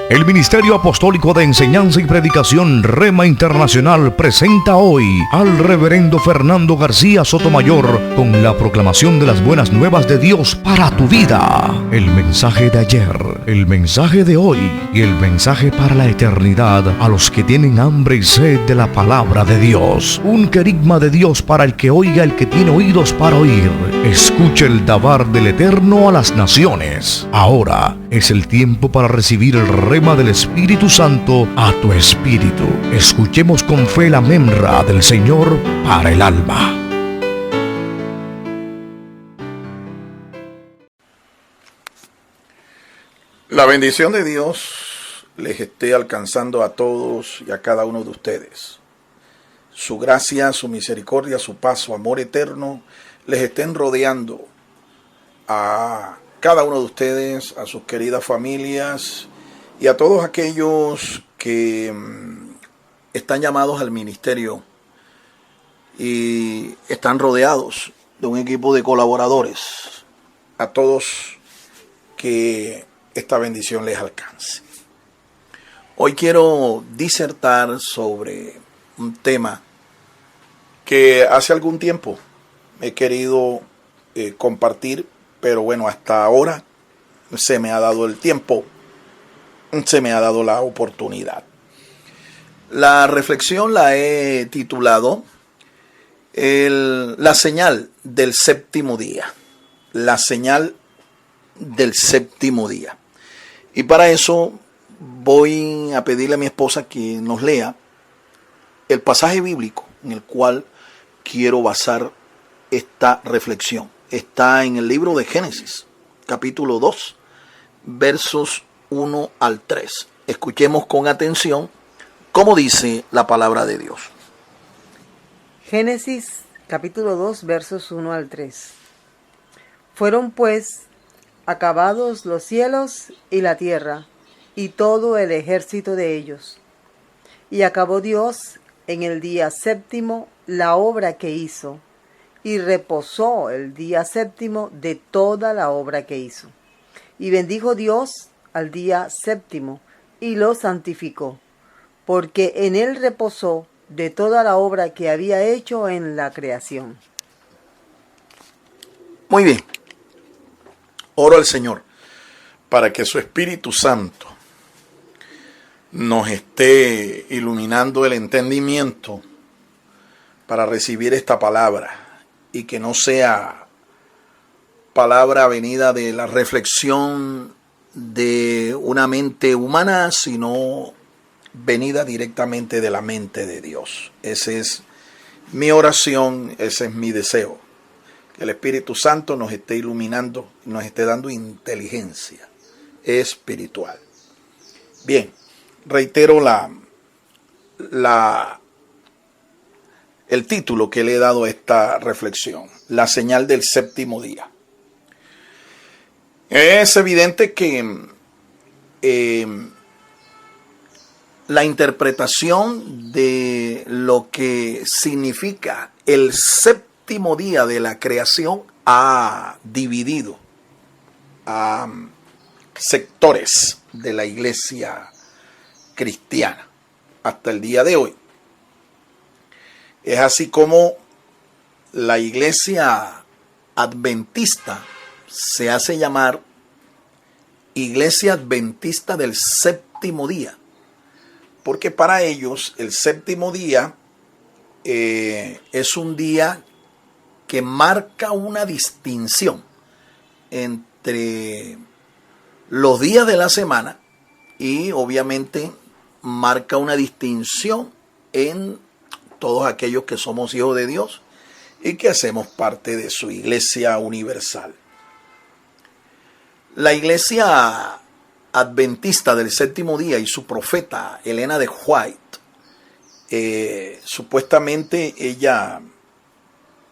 El Ministerio Apostólico de Enseñanza y Predicación Rema Internacional presenta hoy al Reverendo Fernando García Sotomayor con la proclamación de las buenas nuevas de Dios para tu vida. El mensaje de ayer, el mensaje de hoy y el mensaje para la eternidad a los que tienen hambre y sed de la palabra de Dios. Un querigma de Dios para el que oiga, el que tiene oídos para oír. Escuche el dabar del Eterno a las naciones. Ahora es el tiempo para recibir el rema del Espíritu Santo a tu espíritu. Escuchemos con fe la memra del Señor para el alma. La bendición de Dios les esté alcanzando a todos y a cada uno de ustedes. Su gracia, su misericordia, su paz, su amor eterno les estén rodeando a cada uno de ustedes, a sus queridas familias y a todos aquellos que están llamados al ministerio y están rodeados de un equipo de colaboradores. A todos que esta bendición les alcance. Hoy quiero disertar sobre un tema que hace algún tiempo he querido compartir, pero bueno, hasta ahora se me ha dado el tiempo, se me ha dado la oportunidad. La reflexión la he titulado La señal del séptimo día. La señal del séptimo día. Y para eso voy a pedirle a mi esposa que nos lea el pasaje bíblico en el cual quiero basar esta reflexión. Está en el libro de Génesis, capítulo 2, versos 1 al 3. Escuchemos con atención cómo dice la palabra de Dios. Génesis, capítulo 2, versos 1 al 3. Fueron pues acabados los cielos y la tierra, y todo el ejército de ellos. Y acabó Dios en el día séptimo la obra que hizo, y reposó el día séptimo de toda la obra que hizo. Y bendijo Dios al día séptimo, y lo santificó, porque en él reposó de toda la obra que había hecho en la creación. Muy bien. Oro al Señor para que su Espíritu Santo nos esté iluminando el entendimiento para recibir esta palabra y que no sea palabra venida de la reflexión de una mente humana, sino venida directamente de la mente de Dios. Esa es mi oración, ese es mi deseo. Que el Espíritu Santo nos esté iluminando, nos esté dando inteligencia espiritual. Bien, reitero el título que le he dado a esta reflexión, la señal del séptimo día. Es evidente que la interpretación de lo que significa el séptimo día de la creación ha dividido a sectores de la iglesia cristiana hasta el día de hoy. Es así como la iglesia adventista se hace llamar Iglesia Adventista del Séptimo Día, porque para ellos el séptimo día es un día que marca una distinción entre los días de la semana y obviamente marca una distinción en todos aquellos que somos hijos de Dios y que hacemos parte de su iglesia universal. La iglesia adventista del séptimo día y su profeta Elena de White, supuestamente ella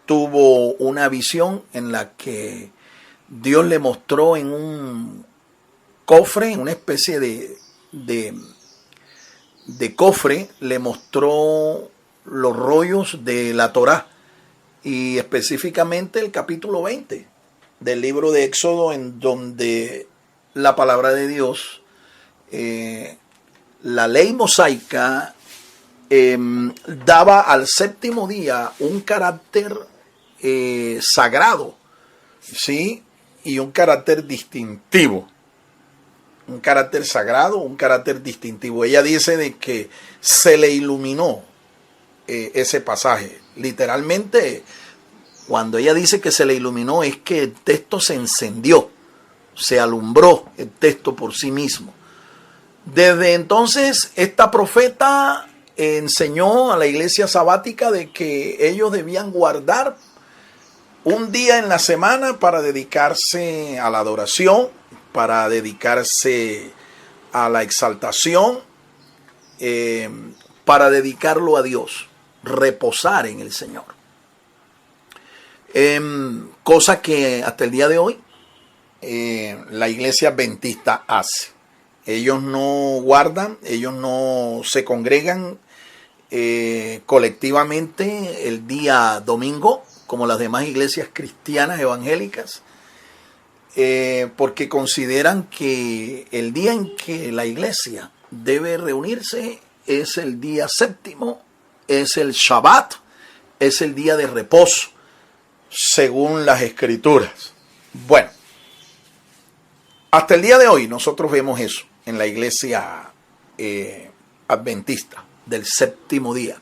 tuvo una visión en la que Dios le mostró en un cofre, en una especie de cofre, le mostró los rollos de la Torá y específicamente el capítulo 20 del libro de Éxodo, en donde la palabra de Dios la ley mosaica daba al séptimo día un carácter sagrado, ¿sí? Y un carácter distintivo. Un carácter sagrado, un carácter distintivo. Ella dice de que se le iluminó ese pasaje. Literalmente, cuando ella dice que se le iluminó, es que el texto se encendió, se alumbró el texto por sí mismo. Desde entonces, esta profeta enseñó a la iglesia sabática de que ellos debían guardar un día en la semana para dedicarse a la adoración, para dedicarse a la exaltación, para dedicarlo a Dios, reposar en el Señor. Cosa que hasta el día de hoy la iglesia adventista hace. Ellos no guardan, ellos no se congregan colectivamente el día domingo, como las demás iglesias cristianas evangélicas, porque consideran que el día en que la iglesia debe reunirse es el día séptimo, es el Shabbat, es el día de reposo, según las escrituras. Bueno, hasta el día de hoy nosotros vemos eso en la iglesia adventista del séptimo día.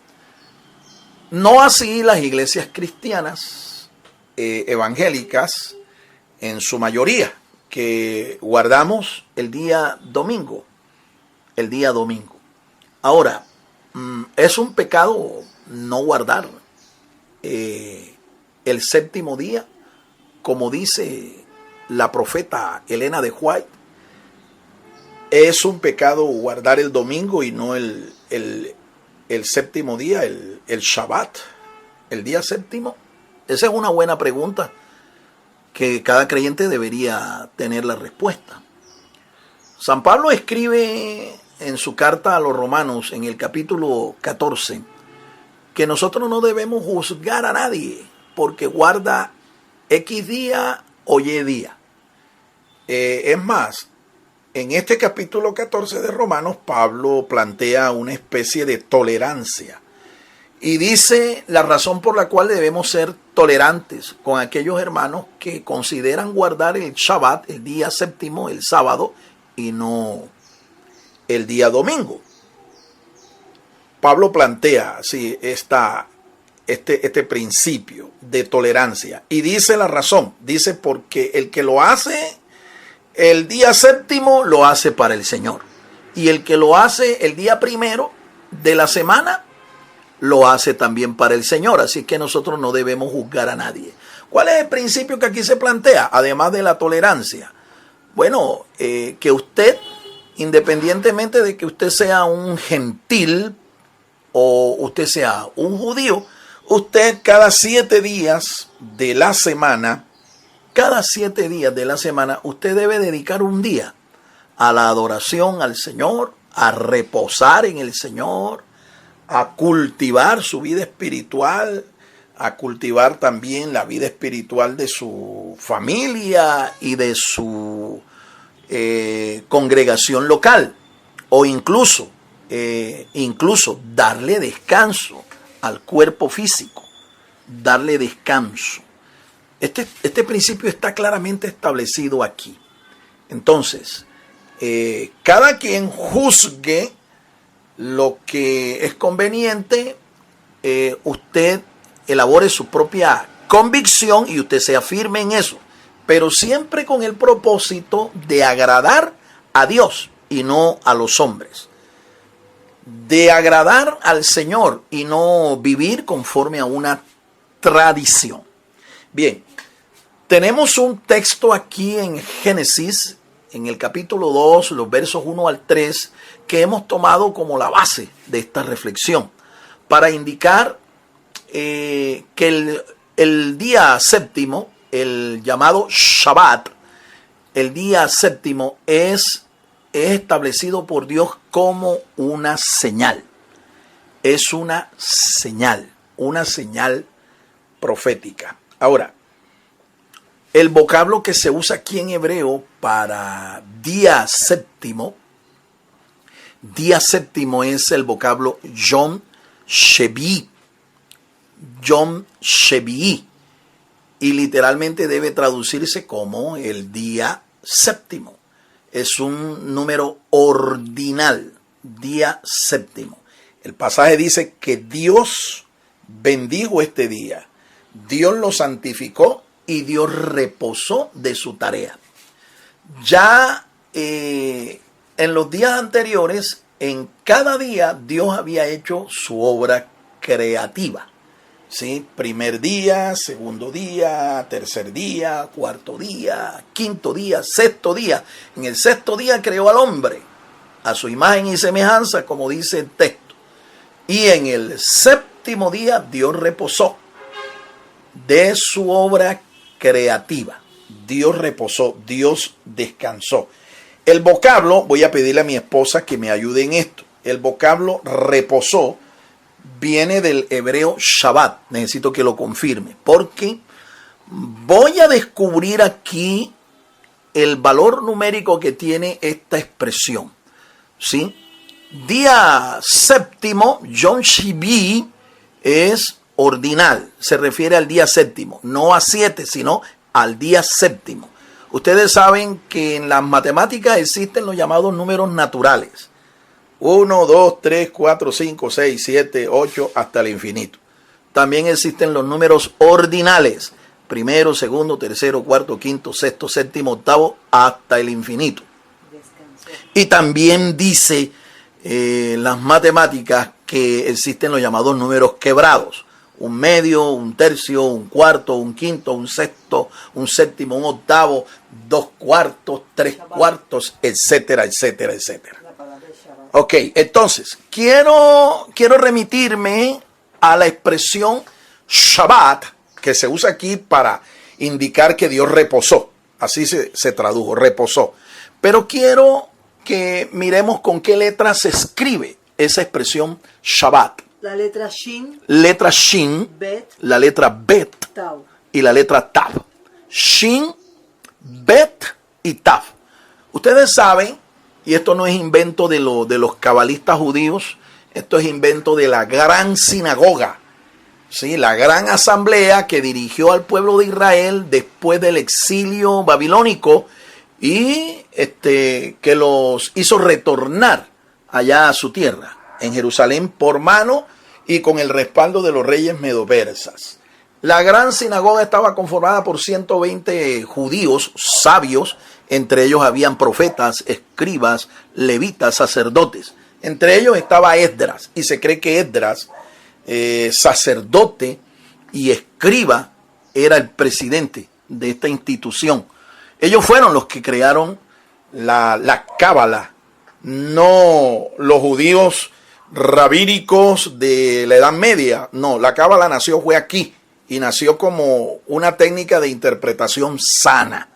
No así las iglesias cristianas evangélicas, en su mayoría, que guardamos el día domingo. El día domingo. Ahora, es un pecado no guardar el séptimo día, como dice la profeta Elena de White. Es un pecado guardar el domingo y no el séptimo día, el Shabbat, el día séptimo. Esa es una buena pregunta que cada creyente debería tener la respuesta. San Pablo escribe en su carta a los Romanos, en el capítulo 14, que nosotros no debemos juzgar a nadie porque guarda X día o Y día. Es más, en este capítulo 14 de Romanos, Pablo plantea una especie de tolerancia y dice la razón por la cual debemos ser tolerantes con aquellos hermanos que consideran guardar el Shabbat, el día séptimo, el sábado, y no el día domingo. Pablo plantea así este principio de tolerancia y dice la razón. Dice porque el que lo hace el día séptimo lo hace para el Señor, y el que lo hace el día primero de la semana lo hace también para el Señor. Así que nosotros no debemos juzgar a nadie. ¿Cuál es el principio que aquí se plantea? Además de la tolerancia. Bueno, que usted, independientemente de que usted sea un gentil o usted sea un judío, usted cada 7 días de la semana, usted debe dedicar un día a la adoración al Señor, a reposar en el Señor, a cultivar su vida espiritual, a cultivar también la vida espiritual de su familia y de su congregación local, o incluso darle descanso al cuerpo físico, darle descanso. Este principio está claramente establecido aquí. Entonces, cada quien juzgue lo que es conveniente, usted elabore su propia convicción y usted sea firme en eso, pero siempre con el propósito de agradar a Dios y no a los hombres, de agradar al Señor y no vivir conforme a una tradición. Bien, tenemos un texto aquí en Génesis, en el capítulo 2, los versos 1 al 3, que hemos tomado como la base de esta reflexión, para indicar que el día séptimo, el llamado Shabbat, el día séptimo es establecido por Dios como una señal. Es una señal profética. Ahora, el vocablo que se usa aquí en hebreo para día séptimo Día séptimo es el vocablo Yom Shevi. Yom Shevi. Y literalmente debe traducirse como el día séptimo. Es un número ordinal. Día séptimo. El pasaje dice que Dios bendijo este día. Dios lo santificó y Dios reposó de su tarea. Ya en los días anteriores, en cada día, Dios había hecho su obra creativa. ¿Sí? Primer día, segundo día, tercer día, cuarto día, quinto día, sexto día. En el sexto día creó al hombre a su imagen y semejanza, como dice el texto. Y en el séptimo día Dios reposó de su obra creativa. Dios reposó, Dios descansó. El vocablo, voy a pedirle a mi esposa que me ayude en esto. El vocablo reposó viene del hebreo Shabbat. Necesito que lo confirme, porque voy a descubrir aquí el valor numérico que tiene esta expresión. ¿Sí? Día séptimo, Yom Shevi, es ordinal. Se refiere al día séptimo, no a 7, sino al día séptimo. Ustedes saben que en las matemáticas existen los llamados números naturales. 1, 2, 3, 4, 5, 6, 7, 8, hasta el infinito. También existen los números ordinales. Primero, segundo, tercero, cuarto, quinto, sexto, séptimo, octavo, hasta el infinito. Y también dice las matemáticas que existen los llamados números quebrados. Un medio, un tercio, un cuarto, un quinto, un sexto, un séptimo, un octavo, 2 cuartos, 3 cuartos, etcétera, etcétera, etcétera. Ok, entonces, quiero remitirme a la expresión Shabbat, que se usa aquí para indicar que Dios reposó. Así se tradujo, reposó. Pero quiero que miremos con qué letra se escribe esa expresión Shabbat. La letra Shin, Letra Shin, Bet, la letra Bet Tau. y la letra Tav. Shin, Bet y Tav. Ustedes saben, y esto no es invento de los cabalistas judíos, esto es invento de la gran sinagoga, ¿sí? La gran asamblea que dirigió al pueblo de Israel después del exilio babilónico y que los hizo retornar allá a su tierra, en Jerusalén, por mano y con el respaldo de los reyes medo-persas. La gran sinagoga estaba conformada por 120 judíos sabios. Entre ellos habían profetas, escribas, levitas, sacerdotes. Entre ellos estaba Esdras. Y se cree que Esdras, sacerdote y escriba, era el presidente de esta institución. Ellos fueron los que crearon la Cábala. No los judíos rabínicos de la Edad Media. No, la Cábala fue aquí. Y nació como una técnica de interpretación sana.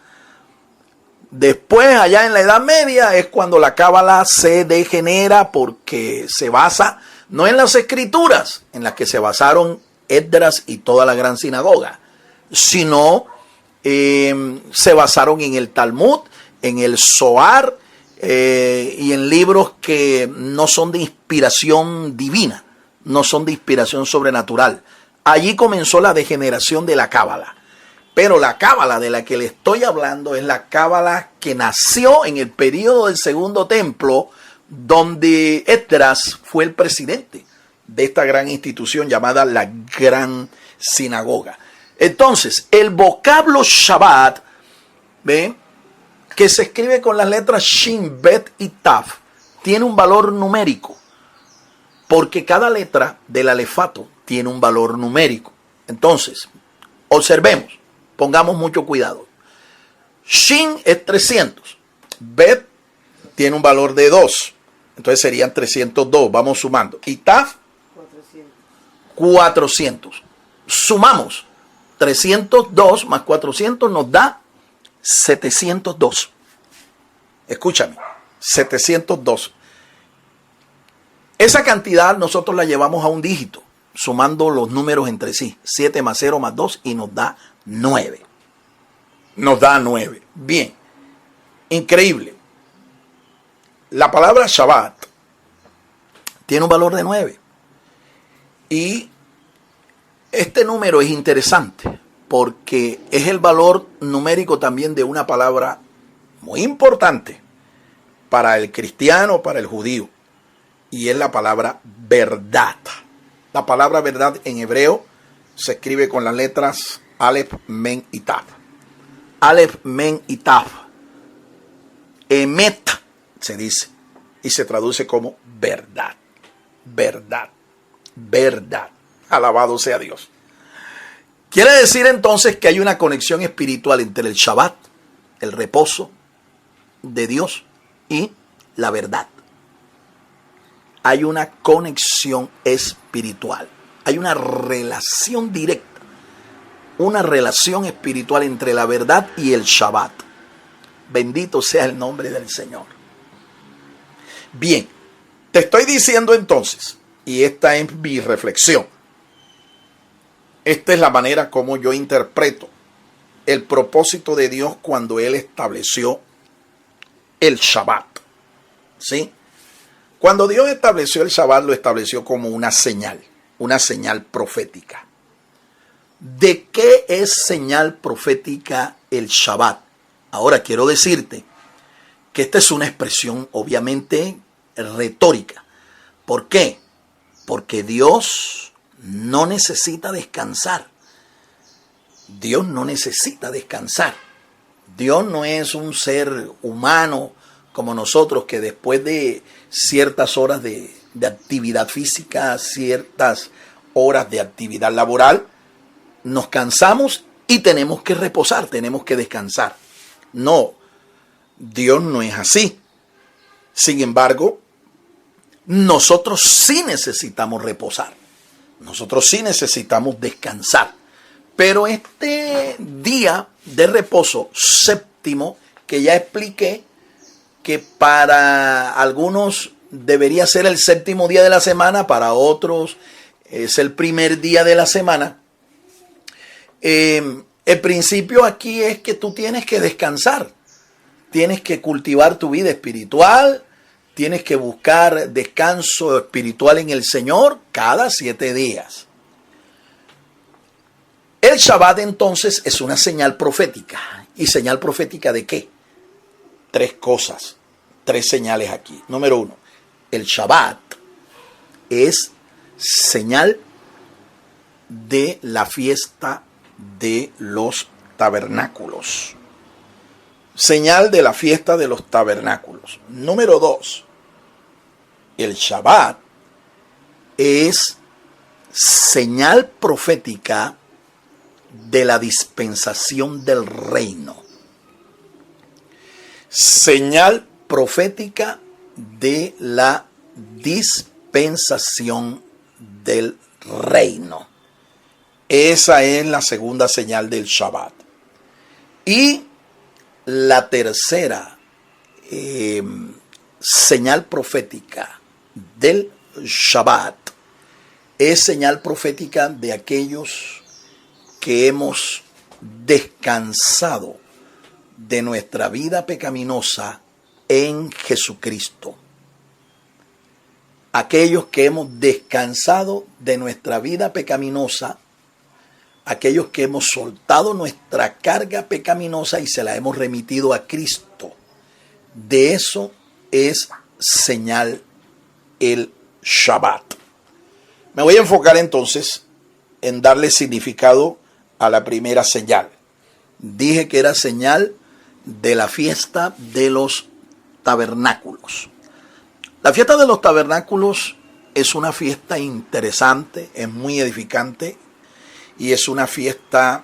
Después, allá en la Edad Media, es cuando la Cábala se degenera porque se basa no en las escrituras en las que se basaron Esdras y toda la gran sinagoga, sino se basaron en el Talmud, en el Zohar y en libros que no son de inspiración divina, no son de inspiración sobrenatural. Allí comenzó la degeneración de la Cábala. Pero la Cábala de la que le estoy hablando es la Cábala que nació en el período del Segundo Templo, donde Esdras fue el presidente de esta gran institución llamada la Gran Sinagoga. Entonces, el vocablo Shabbat, ¿ve?, que se escribe con las letras Shin, Bet y Tav, tiene un valor numérico, porque cada letra del alefato tiene un valor numérico. Entonces, observemos. Pongamos mucho cuidado. Shin es 300. Bet tiene un valor de 2. Entonces serían 302. Vamos sumando. Y Tav, 400. Sumamos. 302 más 400 nos da 702. Escúchame. 702. Esa cantidad nosotros la llevamos a un dígito, sumando los números entre sí. 7 más 0 más 2 y nos da 9. Nos da 9. Bien. Increíble. La palabra Shabbat Tiene un valor de 9. Y este número es interesante porque es el valor numérico también de una palabra muy importante para el cristiano, para el judío. Y es la palabra verdad. La palabra verdad en hebreo se escribe con las letras Aleph, Men y Tav. Aleph, Men y Tav. Emet se dice y se traduce como verdad. Verdad. Verdad. Alabado sea Dios. Quiere decir entonces que hay una conexión espiritual entre el Shabbat, el reposo de Dios, y la verdad. Hay una conexión espiritual. Hay una relación directa. Una relación espiritual entre la verdad y el Shabbat. Bendito sea el nombre del Señor. Bien, te estoy diciendo entonces, y esta es mi reflexión. Esta es la manera como yo interpreto el propósito de Dios cuando Él estableció el Shabbat. ¿Sí? Cuando Dios estableció el Shabbat, lo estableció como una señal profética. ¿De qué es señal profética el Shabbat? Ahora quiero decirte que esta es una expresión obviamente retórica. ¿Por qué? Porque Dios no necesita descansar. Dios no necesita descansar. Dios no es un ser humano como nosotros que después de ciertas horas de actividad física, ciertas horas de actividad laboral, nos cansamos y tenemos que reposar, tenemos que descansar. No, Dios no es así. Sin embargo, nosotros sí necesitamos reposar. Nosotros sí necesitamos descansar. Pero este día de reposo séptimo, que ya expliqué que para algunos debería ser el séptimo día de la semana, para otros es el primer día de la semana. El principio aquí es que tú tienes que descansar, tienes que cultivar tu vida espiritual, tienes que buscar descanso espiritual en el Señor cada 7 días. El Shabbat entonces es una señal profética. ¿Y señal profética de qué? 3 cosas, 3 señales aquí. Número 1, el Shabbat es señal de la fiesta de los tabernáculos. Señal de la fiesta de los tabernáculos. Número 2, el Shabbat es señal profética de la dispensación del reino. Señal profética de la dispensación del reino. Esa es la segunda señal del Shabbat. Y la tercera señal profética del Shabbat es señal profética de aquellos que hemos descansado de nuestra vida pecaminosa en Jesucristo. Aquellos que hemos descansado de nuestra vida pecaminosa, aquellos que hemos soltado nuestra carga pecaminosa y se la hemos remitido a Cristo. De eso es señal el Shabbat. Me voy a enfocar entonces en darle significado a la primera señal. Dije que era señal de la fiesta de los tabernáculos. La fiesta de los tabernáculos es una fiesta interesante, es muy edificante y es una fiesta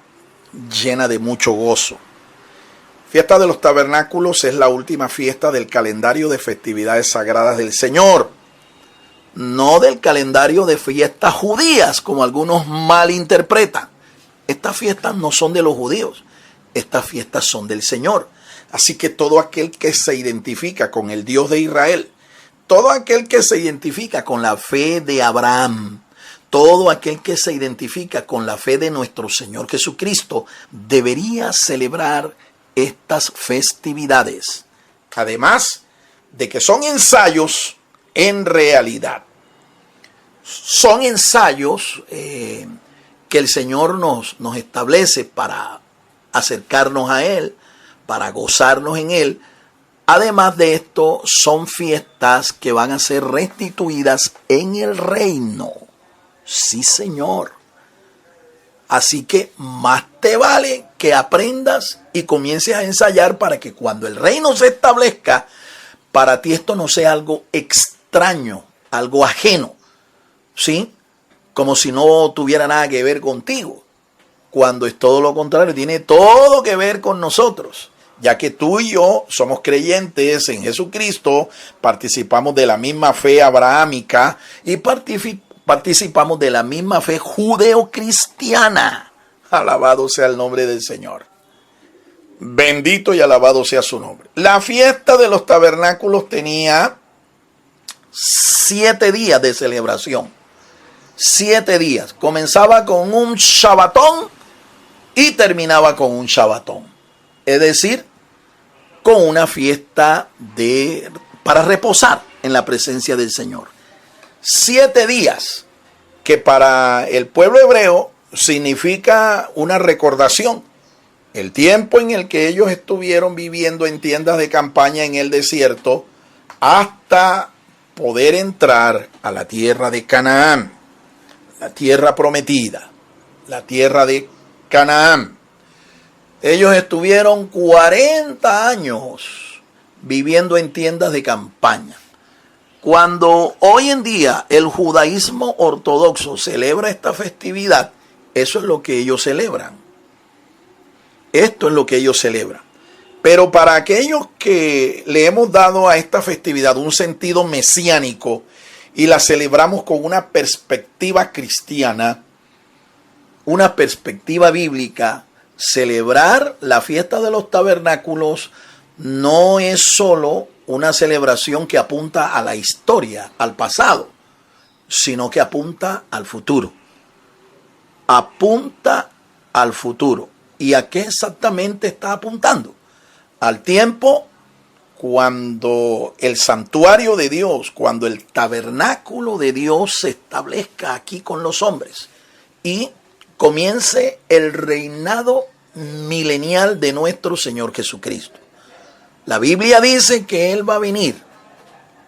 llena de mucho gozo. Fiesta de los tabernáculos es la última fiesta del calendario de festividades sagradas del Señor, no del calendario de fiestas judías, como algunos malinterpretan. Estas fiestas no son de los judíos, estas fiestas son del Señor. Así que todo aquel que se identifica con el Dios de Israel, todo aquel que se identifica con la fe de Abraham, todo aquel que se identifica con la fe de nuestro Señor Jesucristo, debería celebrar estas festividades. Además de que son ensayos en realidad. son ensayos que el Señor nos establece para acercarnos a Él, para gozarnos en Él. Además de esto, son fiestas que van a ser restituidas en el reino. Sí, Señor. Así que más te vale que aprendas y comiences a ensayar para que cuando el reino se establezca, para ti esto no sea algo extraño, algo ajeno, ¿sí? Como si no tuviera nada que ver contigo, cuando es todo lo contrario, tiene todo que ver con nosotros, ya que tú y yo somos creyentes en Jesucristo, participamos de la misma fe abrahámica y participamos de la misma fe judeocristiana. Alabado sea el nombre del Señor. Bendito y alabado sea su nombre. La fiesta de los tabernáculos tenía 7 días de celebración. 7 días. Comenzaba con un Shabbatón y terminaba con un Shabbatón. Es decir, con una fiesta para reposar en la presencia del Señor. 7 días, que para el pueblo hebreo significa una recordación. El tiempo en el que ellos estuvieron viviendo en tiendas de campaña en el desierto hasta poder entrar a la tierra de Canaán, la tierra prometida, la tierra de Canaán. Ellos estuvieron 40 años viviendo en tiendas de campaña. Cuando hoy en día el judaísmo ortodoxo celebra esta festividad, eso es lo que ellos celebran. Esto es lo que ellos celebran. Pero para aquellos que le hemos dado a esta festividad un sentido mesiánico y la celebramos con una perspectiva cristiana, una perspectiva bíblica, celebrar la fiesta de los tabernáculos no es solo una celebración que apunta a la historia, al pasado, sino que apunta al futuro. Apunta al futuro. ¿Y a qué exactamente está apuntando? Al tiempo cuando el santuario de Dios, cuando el tabernáculo de Dios se establezca aquí con los hombres y comience el reinado milenial de nuestro Señor Jesucristo. La Biblia dice que Él va a venir.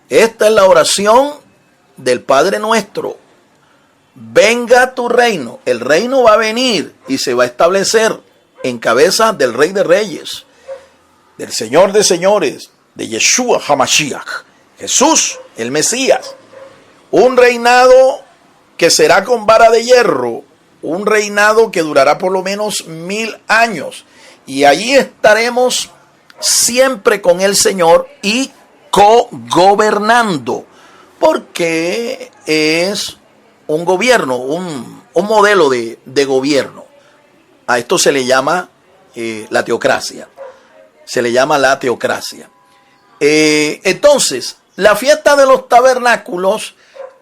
Esta es la oración del Padre nuestro. Venga tu reino. El reino va a venir y se va a establecer en cabeza del Rey de Reyes, del Señor de Señores, de Yeshua HaMashiach, Jesús, el Mesías. Un reinado que será con vara de hierro, un reinado que durará por lo menos 1000 años. Y allí estaremos siempre con el Señor y co-gobernando, porque es un gobierno, un modelo de gobierno. A esto se le llama la teocracia. Se le llama la teocracia. Entonces, la fiesta de los tabernáculos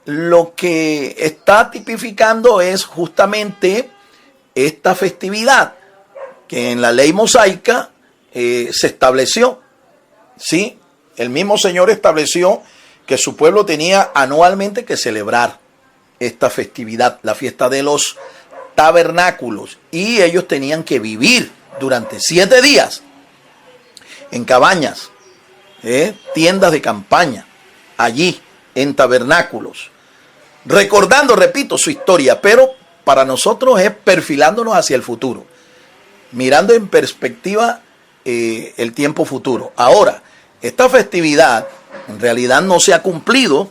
lo que está tipificando es justamente esta festividad que en la ley mosaica se estableció. ¿Sí? El mismo Señor estableció que su pueblo tenía anualmente que celebrar esta festividad, la fiesta de los tabernáculos, y ellos tenían que vivir durante 7 días en cabañas, tiendas de campaña, allí en tabernáculos, recordando, repito, su historia, pero para nosotros es perfilándonos hacia el futuro, mirando en perspectiva el tiempo futuro. Ahora, esta festividad en realidad no se ha cumplido,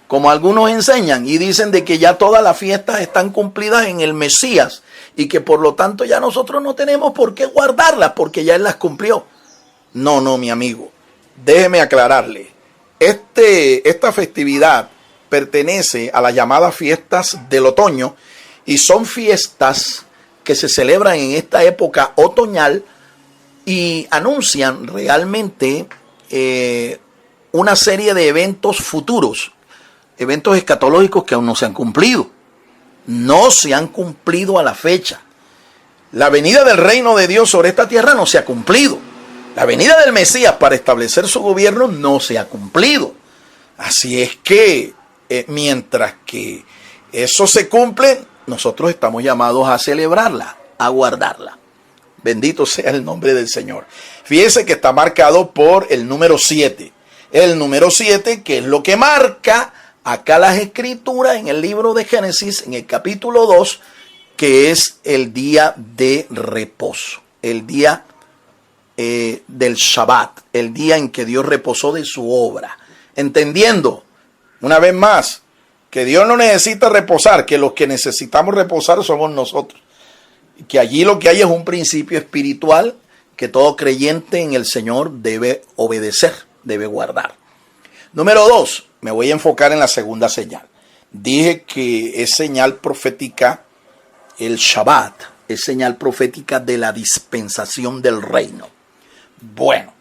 como algunos enseñan y dicen de que ya todas las fiestas están cumplidas en el Mesías y que por lo tanto ya nosotros no tenemos por qué guardarlas porque ya Él las cumplió. No, mi amigo, déjeme aclararle. Esta festividad pertenece a las llamadas fiestas del otoño y son fiestas que se celebran en esta época otoñal y anuncian realmente una serie de eventos futuros, eventos escatológicos que aún no se han cumplido. No se han cumplido a la fecha. La venida del reino de Dios sobre esta tierra no se ha cumplido. La venida del Mesías para establecer su gobierno no se ha cumplido. Así es que mientras que eso se cumple, nosotros estamos llamados a celebrarla, a guardarla. Bendito sea el nombre del Señor. Fíjese que está marcado por el número 7. El número 7, que es lo que marca acá las escrituras en el libro de Génesis, en el capítulo 2, que es el día de reposo, el día del Shabbat, el día en que Dios reposó de su obra. Entendiendo, una vez más, que Dios no necesita reposar, que los que necesitamos reposar somos nosotros. Que allí lo que hay es un principio espiritual que todo creyente en el Señor debe obedecer, debe guardar. Número 2, me voy a enfocar en la segunda señal. Dije que es señal profética, el Shabbat, es señal profética de la dispensación del reino. Bueno,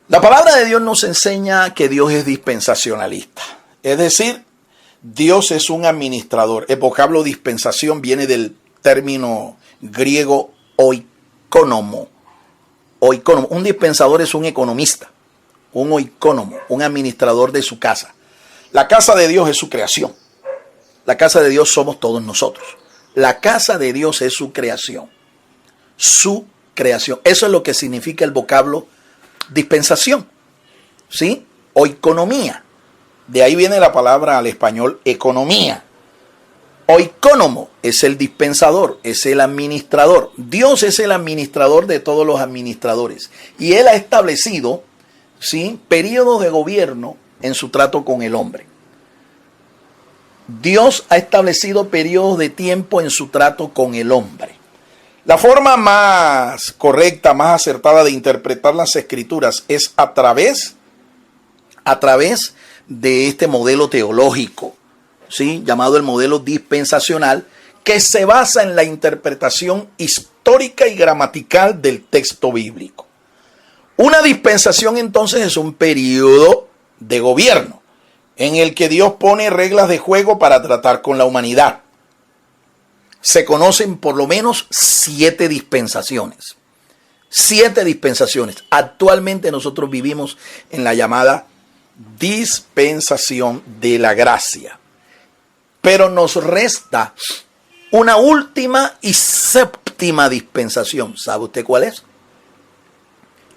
la palabra de Dios nos enseña que Dios es dispensacionalista. Es decir, Dios es un administrador. El vocablo dispensación viene del término griego oikónomo. Oikónomo. Un dispensador es un economista, un oikónomo, un administrador de su casa. La casa de Dios es su creación. La casa de Dios somos todos nosotros. La casa de Dios es su creación. Su creación. Eso es lo que significa el vocablo dispensación. ¿Sí? Oikonomía. De ahí viene la palabra al español economía. Oikónomo es el dispensador, es el administrador. Dios es el administrador de todos los administradores. Y Él ha establecido, ¿sí?, periodos de gobierno en su trato con el hombre. Dios ha establecido periodos de tiempo en su trato con el hombre. La forma más correcta, más acertada de interpretar las escrituras es a través de este modelo teológico, ¿sí?, llamado el modelo dispensacional, que se basa en la interpretación histórica y gramatical del texto bíblico. Una dispensación entonces es un periodo de gobierno en el que Dios pone reglas de juego para tratar con la humanidad. Se conocen por lo menos 7 dispensaciones. 7 dispensaciones. Actualmente nosotros vivimos en la llamada dispensación de la gracia. Pero nos resta una última y séptima dispensación. ¿Sabe usted cuál es?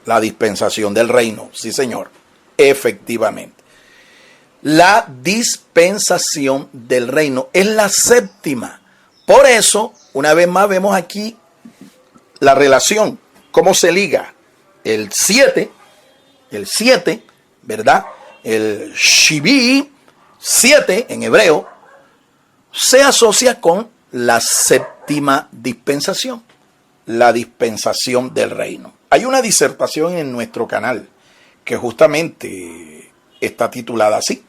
La dispensación del reino. Sí, señor. Efectivamente. La dispensación del reino es la séptima. Por eso, una vez más, vemos aquí la relación, cómo se liga el 7, ¿verdad? El Shiví, 7 en hebreo, se asocia con la séptima dispensación, la dispensación del reino. Hay una disertación en nuestro canal que justamente está titulada así,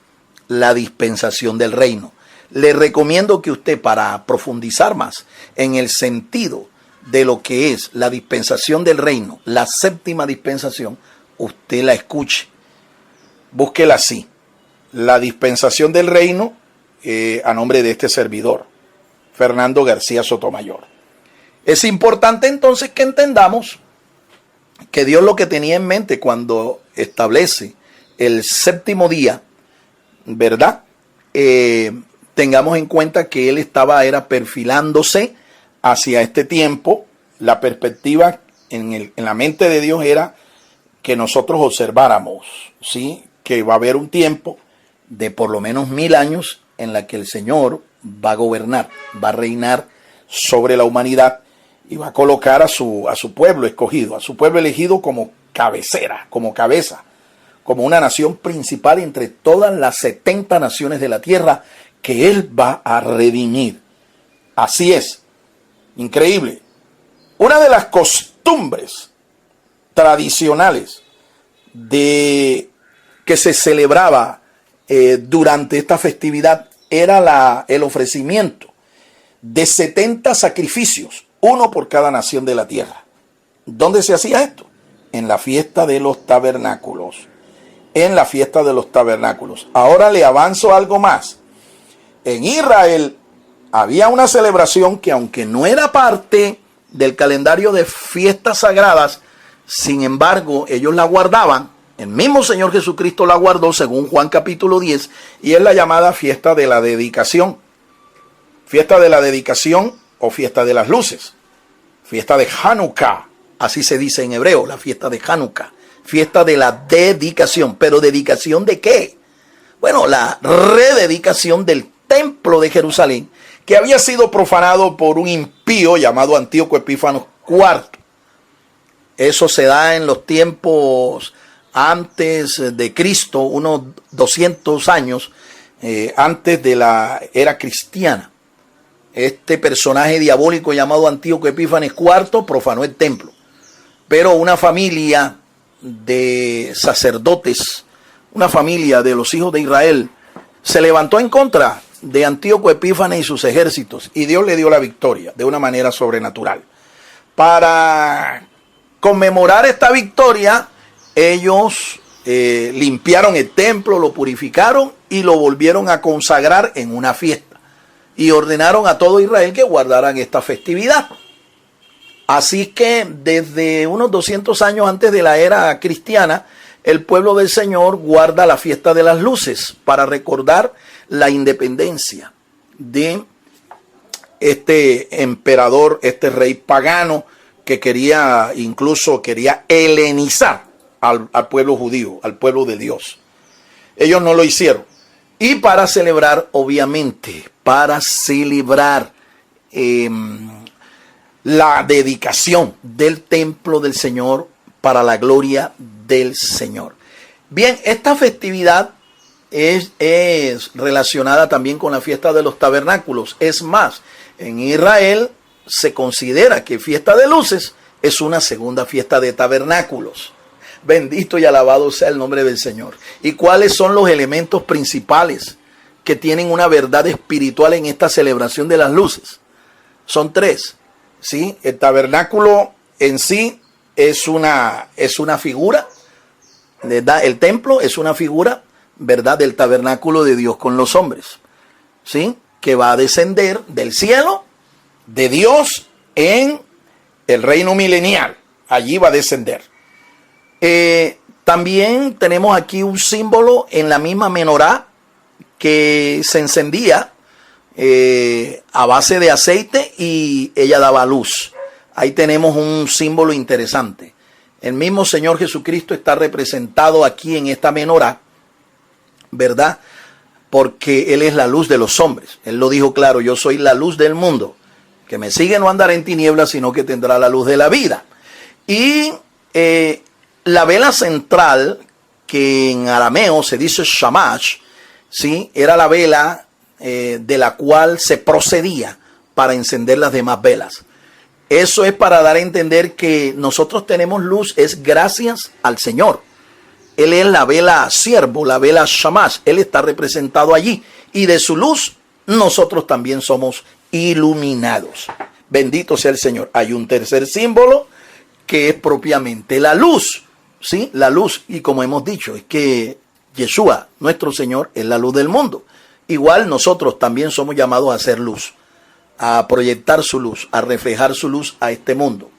la dispensación del reino. Le recomiendo que usted, para profundizar más en el sentido de lo que es la dispensación del reino, la séptima dispensación, usted la escuche. Búsquela así, la dispensación del reino, a nombre de este servidor, Fernando García Sotomayor. Es importante entonces que entendamos que Dios lo que tenía en mente cuando establece el séptimo día, ¿verdad? Tengamos en cuenta que Él era perfilándose hacia este tiempo. La perspectiva en la mente de Dios era que nosotros observáramos, ¿sí?, que va a haber un tiempo de por lo menos 1000 años en la que el Señor va a gobernar, va a reinar sobre la humanidad y va a colocar a su pueblo escogido, a su pueblo elegido como cabecera, como cabeza, como una nación principal entre todas las 70 naciones de la tierra que Él va a redimir. Así es. Increíble. Una de las costumbres tradicionales que se celebraba durante esta festividad era el ofrecimiento de 70 sacrificios, uno por cada nación de la tierra. ¿Dónde se hacía esto? En la fiesta de los tabernáculos. En la fiesta de los tabernáculos. Ahora le avanzo algo más. En Israel había una celebración que, aunque no era parte del calendario de fiestas sagradas, sin embargo, ellos la guardaban El mismo Señor Jesucristo la guardó según Juan capítulo 10 y es la llamada fiesta de la dedicación. Fiesta de la dedicación o fiesta de las luces. Fiesta de Hanukkah, así se dice en hebreo, la fiesta de Hanukkah. Fiesta de la dedicación. ¿Pero dedicación de qué? Bueno, la rededicación del templo de Jerusalén, que había sido profanado por un impío llamado Antíoco Epífanes IV. Eso se da en los tiempos antes de Cristo, unos 200 años antes de la era cristiana. Este personaje diabólico llamado Antíoco Epífanes IV profanó el templo. Pero una familia de sacerdotes, una familia de los hijos de Israel, se levantó en contra de Antíoco Epífanes y sus ejércitos, y Dios le dio la victoria de una manera sobrenatural. Para conmemorar esta victoria, ellos limpiaron el templo, lo purificaron y lo volvieron a consagrar en una fiesta. Y ordenaron a todo Israel que guardaran esta festividad. Así que desde unos 200 años antes de la era cristiana, el pueblo del Señor guarda la fiesta de las luces para recordar la independencia de este emperador, este rey pagano que quería helenizar al pueblo judío, al pueblo de Dios. Ellos no lo hicieron. Y para celebrar, obviamente, la dedicación del templo del Señor para la gloria del Señor. Bien, esta festividad es relacionada también con la fiesta de los tabernáculos. Es más, en Israel se considera que fiesta de luces es una segunda fiesta de tabernáculos. Bendito y alabado sea el nombre del Señor. ¿Y cuáles son los elementos principales que tienen una verdad espiritual en esta celebración de las luces? Son tres. ¿Sí? El tabernáculo en sí es una figura, ¿verdad? El templo es una figura, ¿verdad?, del tabernáculo de Dios con los hombres, ¿sí?, que va a descender del cielo de Dios en el reino milenial. Allí va a descender. También tenemos aquí un símbolo en la misma menorá que se encendía a base de aceite y ella daba luz. Ahí tenemos un símbolo interesante. El mismo Señor Jesucristo está representado aquí en esta menorá, ¿verdad? Porque Él es la luz de los hombres. Él lo dijo claro: yo soy la luz del mundo. Que me sigue no andará en tinieblas, sino que tendrá la luz de la vida. Y la vela central, que en arameo se dice shamash, ¿sí?, era la vela de la cual se procedía para encender las demás velas. Eso es para dar a entender que nosotros tenemos luz, es gracias al Señor. Él es la vela siervo, la vela shamash. Él está representado allí. Y de su luz, nosotros también somos iluminados. Bendito sea el Señor. Hay un tercer símbolo que es propiamente la luz. ¿Sí? La luz. Y como hemos dicho, es que Yeshua, nuestro Señor, es la luz del mundo. Igual nosotros también somos llamados a hacer luz, a proyectar su luz, a reflejar su luz a este mundo.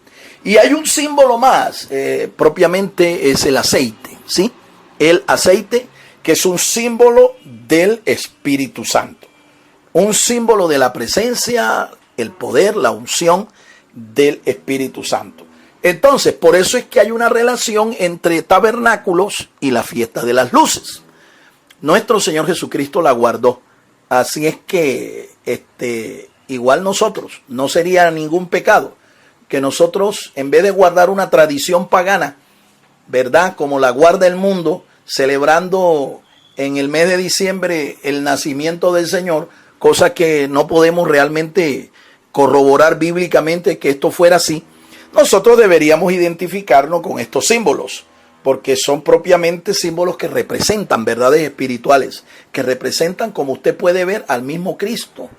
Y hay un símbolo más, propiamente es el aceite, ¿sí? El aceite, que es un símbolo del Espíritu Santo. Un símbolo de la presencia, el poder, la unción del Espíritu Santo. Entonces, por eso es que hay una relación entre tabernáculos y la fiesta de las luces. Nuestro Señor Jesucristo la guardó. Así es que igual nosotros, no sería ningún pecado que nosotros, en vez de guardar una tradición pagana, ¿verdad?, como la guarda el mundo, celebrando en el mes de diciembre el nacimiento del Señor, cosa que no podemos realmente corroborar bíblicamente que esto fuera así, nosotros deberíamos identificarnos con estos símbolos, porque son propiamente símbolos que representan verdades espirituales, que representan, como usted puede ver, al mismo Cristo,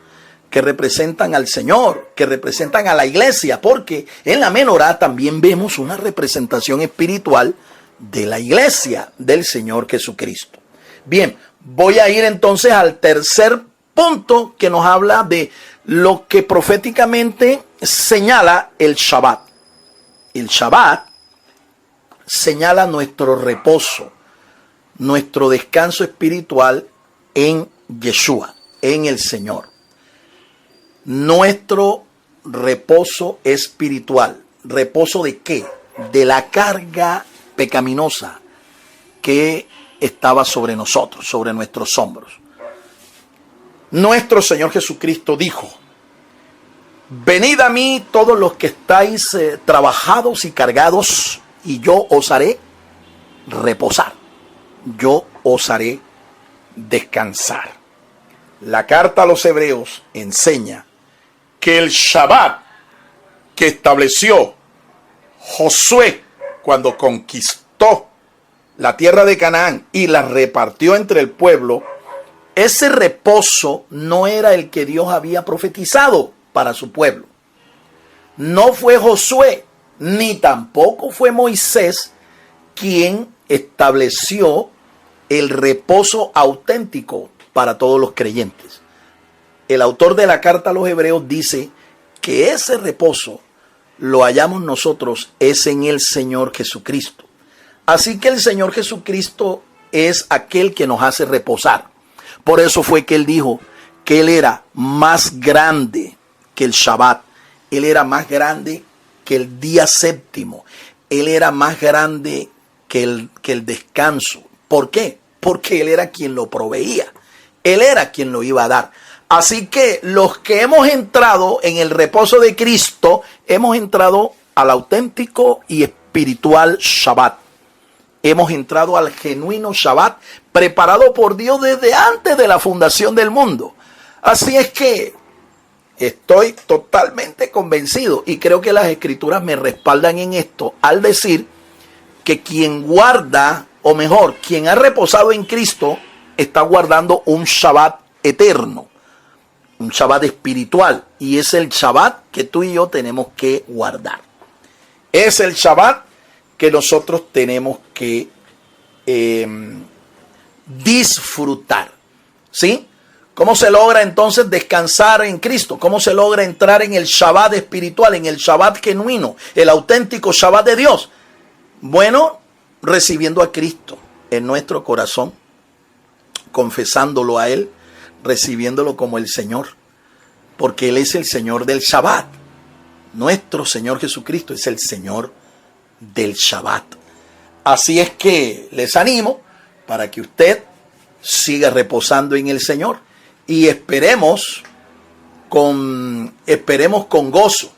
que representan al Señor, que representan a la iglesia, porque en la menorá también vemos una representación espiritual de la iglesia del Señor Jesucristo. Bien, voy a ir entonces al tercer punto que nos habla de lo que proféticamente señala el Shabbat. El Shabbat señala nuestro reposo, nuestro descanso espiritual en Yeshua, en el Señor. Nuestro reposo espiritual. ¿Reposo de qué? De la carga pecaminosa que estaba sobre nosotros, sobre nuestros hombros. Nuestro Señor Jesucristo dijo: venid a mí todos los que estáis trabajados y cargados, y yo os haré reposar. Yo os haré descansar. La carta a los Hebreos enseña que el Shabbat que estableció Josué cuando conquistó la tierra de Canaán y la repartió entre el pueblo, ese reposo no era el que Dios había profetizado para su pueblo. No fue Josué, ni tampoco fue Moisés quien estableció el reposo auténtico para todos los creyentes. El autor de la carta a los Hebreos dice que ese reposo lo hallamos nosotros es en el Señor Jesucristo. Así que el Señor Jesucristo es aquel que nos hace reposar. Por eso fue que él dijo que él era más grande que el Shabbat. Él era más grande que el día séptimo. Él era más grande que el descanso. ¿Por qué? Porque él era quien lo proveía. Él era quien lo iba a dar. Así que los que hemos entrado en el reposo de Cristo, hemos entrado al auténtico y espiritual Shabbat. Hemos entrado al genuino Shabbat preparado por Dios desde antes de la fundación del mundo. Así es que estoy totalmente convencido y creo que las Escrituras me respaldan en esto al decir que quien guarda, o mejor, quien ha reposado en Cristo, está guardando un Shabbat eterno, un Shabbat espiritual, y es el Shabbat que tú y yo tenemos que guardar. Es el Shabbat que nosotros tenemos que disfrutar, ¿sí? ¿Cómo se logra entonces descansar en Cristo? ¿Cómo se logra entrar en el Shabbat espiritual, en el Shabbat genuino, el auténtico Shabbat de Dios? Bueno, recibiendo a Cristo en nuestro corazón, confesándolo a Él, recibiéndolo como el Señor, porque Él es el Señor del Shabbat. Nuestro Señor Jesucristo es el Señor del Shabbat. Así es que les animo para que usted siga reposando en el Señor y esperemos con gozo,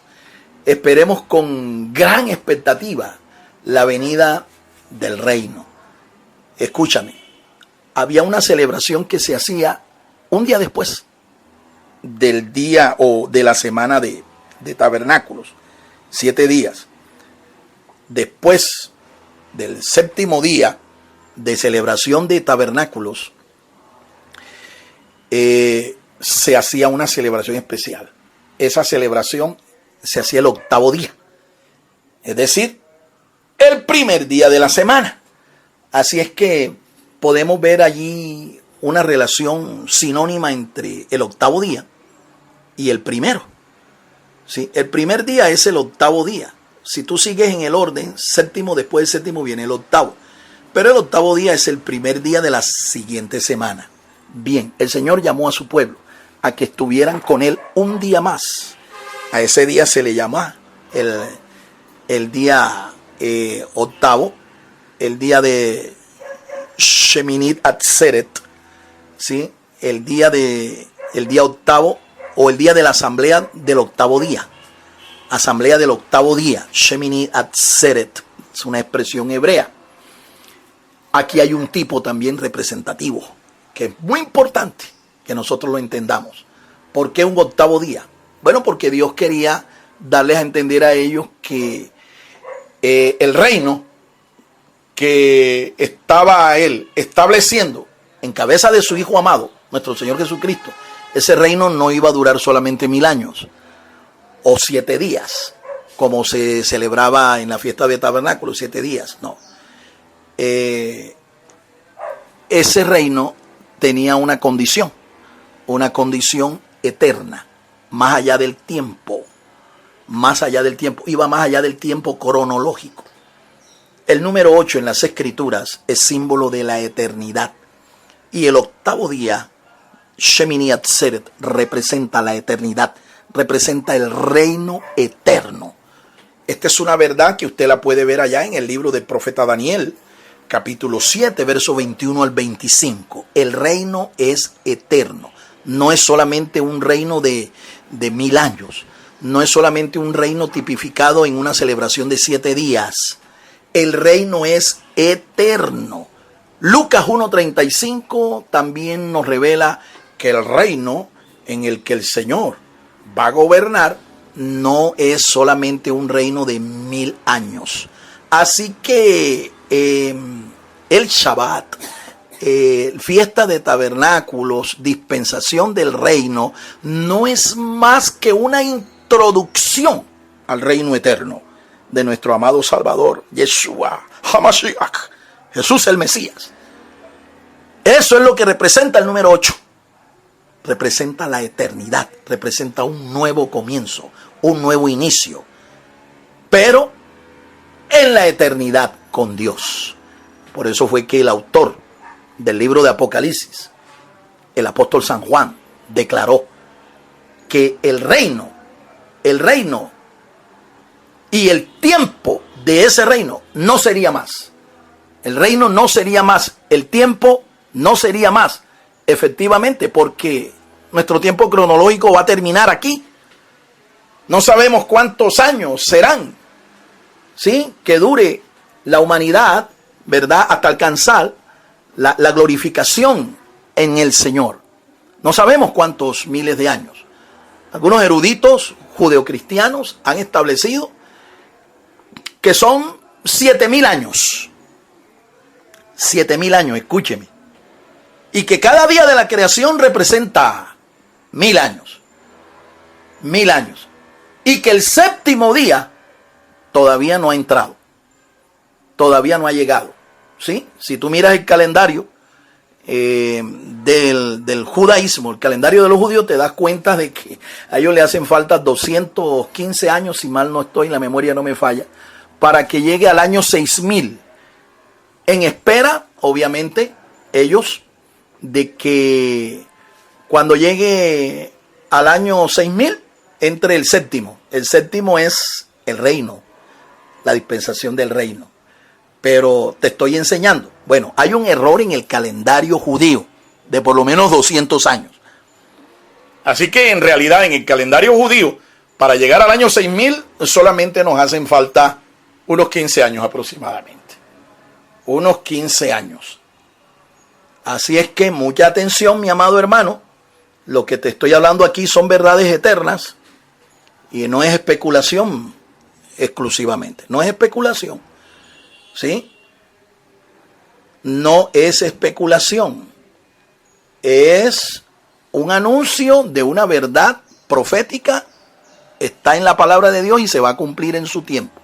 esperemos con gran expectativa la venida del reino. Escúchame, había una celebración que se hacía un día después del día o de la semana de tabernáculos, 7 días. Después del séptimo día de celebración de tabernáculos, se hacía una celebración especial. Esa celebración se hacía el 8º día, es decir, el primer día de la semana. Así es que podemos ver allí una relación sinónima entre el 8º día y el primero. ¿Sí? El primer día es el 8º día. Si tú sigues en el orden, séptimo, después del séptimo viene el 8º. Pero el 8º día es el primer día de la siguiente semana. Bien, el Señor llamó a su pueblo a que estuvieran con Él un día más. A ese día se le llama el día 8º, el día de Sheminit Atzeret, ¿sí? El día 8º o el día de la asamblea del 8º día. Asamblea del 8º día, Sheminit Atzeret, es una expresión hebrea. Aquí hay un tipo también representativo, que es muy importante que nosotros lo entendamos. ¿Por qué un 8º día? Bueno, porque Dios quería darles a entender a ellos que el reino que estaba Él estableciendo en cabeza de su Hijo amado, nuestro Señor Jesucristo, ese reino no iba a durar solamente 1000 años o 7 días, como se celebraba en la fiesta de tabernáculos, 7 días, no. Ese reino tenía una condición eterna, más allá del tiempo, iba más allá del tiempo cronológico. El número 8 en las Escrituras es símbolo de la eternidad. Y el octavo día, Shemini Atzeret, representa la eternidad, representa el reino eterno. Esta es una verdad que usted la puede ver allá en el libro del profeta Daniel, capítulo 7, verso 21 al 25. El reino es eterno. No es solamente un reino de 1000 años. No es solamente un reino tipificado en una celebración de 7 días. El reino es eterno. Lucas 1:35 también nos revela que el reino en el que el Señor va a gobernar no es solamente un reino de 1000 años. Así que el Shabbat, fiesta de tabernáculos, dispensación del reino, no es más que una introducción al reino eterno de nuestro amado Salvador, Yeshua HaMashiach, Jesús el Mesías. Eso es lo que representa el número 8. Representa la eternidad, representa un nuevo comienzo, un nuevo inicio, pero en la eternidad con Dios. Por eso fue que el autor del libro de Apocalipsis, el apóstol San Juan, declaró que el reino y el tiempo de ese reino no sería más. El reino no sería más, el tiempo no sería más, efectivamente, porque nuestro tiempo cronológico va a terminar aquí. No sabemos cuántos años serán, ¿sí?, que dure la humanidad, ¿verdad?, hasta alcanzar la glorificación en el Señor. No sabemos cuántos miles de años. Algunos eruditos judeocristianos han establecido que son 7000 años. 7000 años, escúcheme. Y que cada día de la creación representa 1000 años. 1000 años. Y que el séptimo día todavía no ha entrado. Todavía no ha llegado. ¿Sí? Si tú miras el calendario del judaísmo, el calendario de los judíos, te das cuenta de que a ellos le hacen falta 215 años, si mal no estoy, la memoria no me falla, para que llegue al año 6000. En espera, obviamente, ellos, de que cuando llegue al año 6000, entre el séptimo. El séptimo es el reino, la dispensación del reino. Pero te estoy enseñando. Bueno, hay un error en el calendario judío de por lo menos 200 años. Así que en realidad en el calendario judío, para llegar al año 6000, solamente nos hacen falta unos 15 años aproximadamente. Unos 15 años. Así es que mucha atención, mi amado hermano. Lo que te estoy hablando aquí son verdades eternas y no es especulación exclusivamente. No es especulación. ¿Sí? No es especulación. Es un anuncio de una verdad profética. Está en la palabra de Dios y se va a cumplir en su tiempo.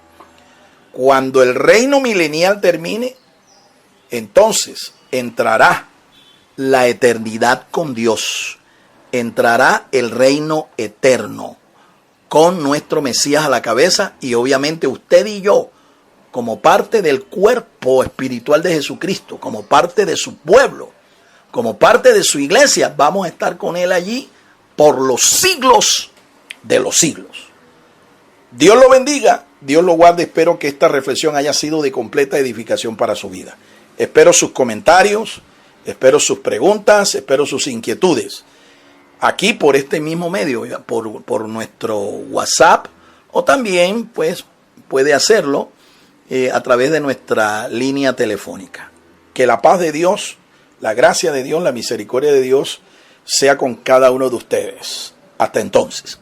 Cuando el reino milenial termine, entonces entrará la eternidad con Dios. Entrará el reino eterno con nuestro Mesías a la cabeza y obviamente usted y yo, como parte del cuerpo espiritual de Jesucristo, como parte de su pueblo, como parte de su iglesia, vamos a estar con Él allí por los siglos de los siglos. Dios lo bendiga, Dios lo guarde. Espero que esta reflexión haya sido de completa edificación para su vida. Espero sus comentarios, espero sus preguntas, espero sus inquietudes. Aquí por este mismo medio, por nuestro WhatsApp, o también pues puede hacerlo a través de nuestra línea telefónica. Que la paz de Dios, la gracia de Dios, la misericordia de Dios sea con cada uno de ustedes. Hasta entonces.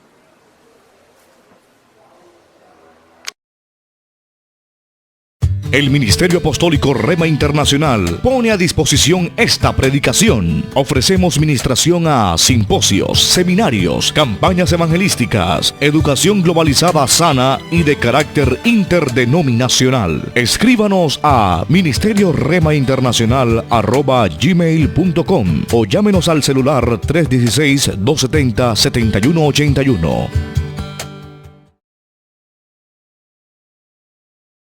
El Ministerio Apostólico Rema Internacional pone a disposición esta predicación. Ofrecemos ministración a simposios, seminarios, campañas evangelísticas, educación globalizada sana y de carácter interdenominacional. Escríbanos a ministerioremainternacional@gmail.com o llámenos al celular 316-270-7181.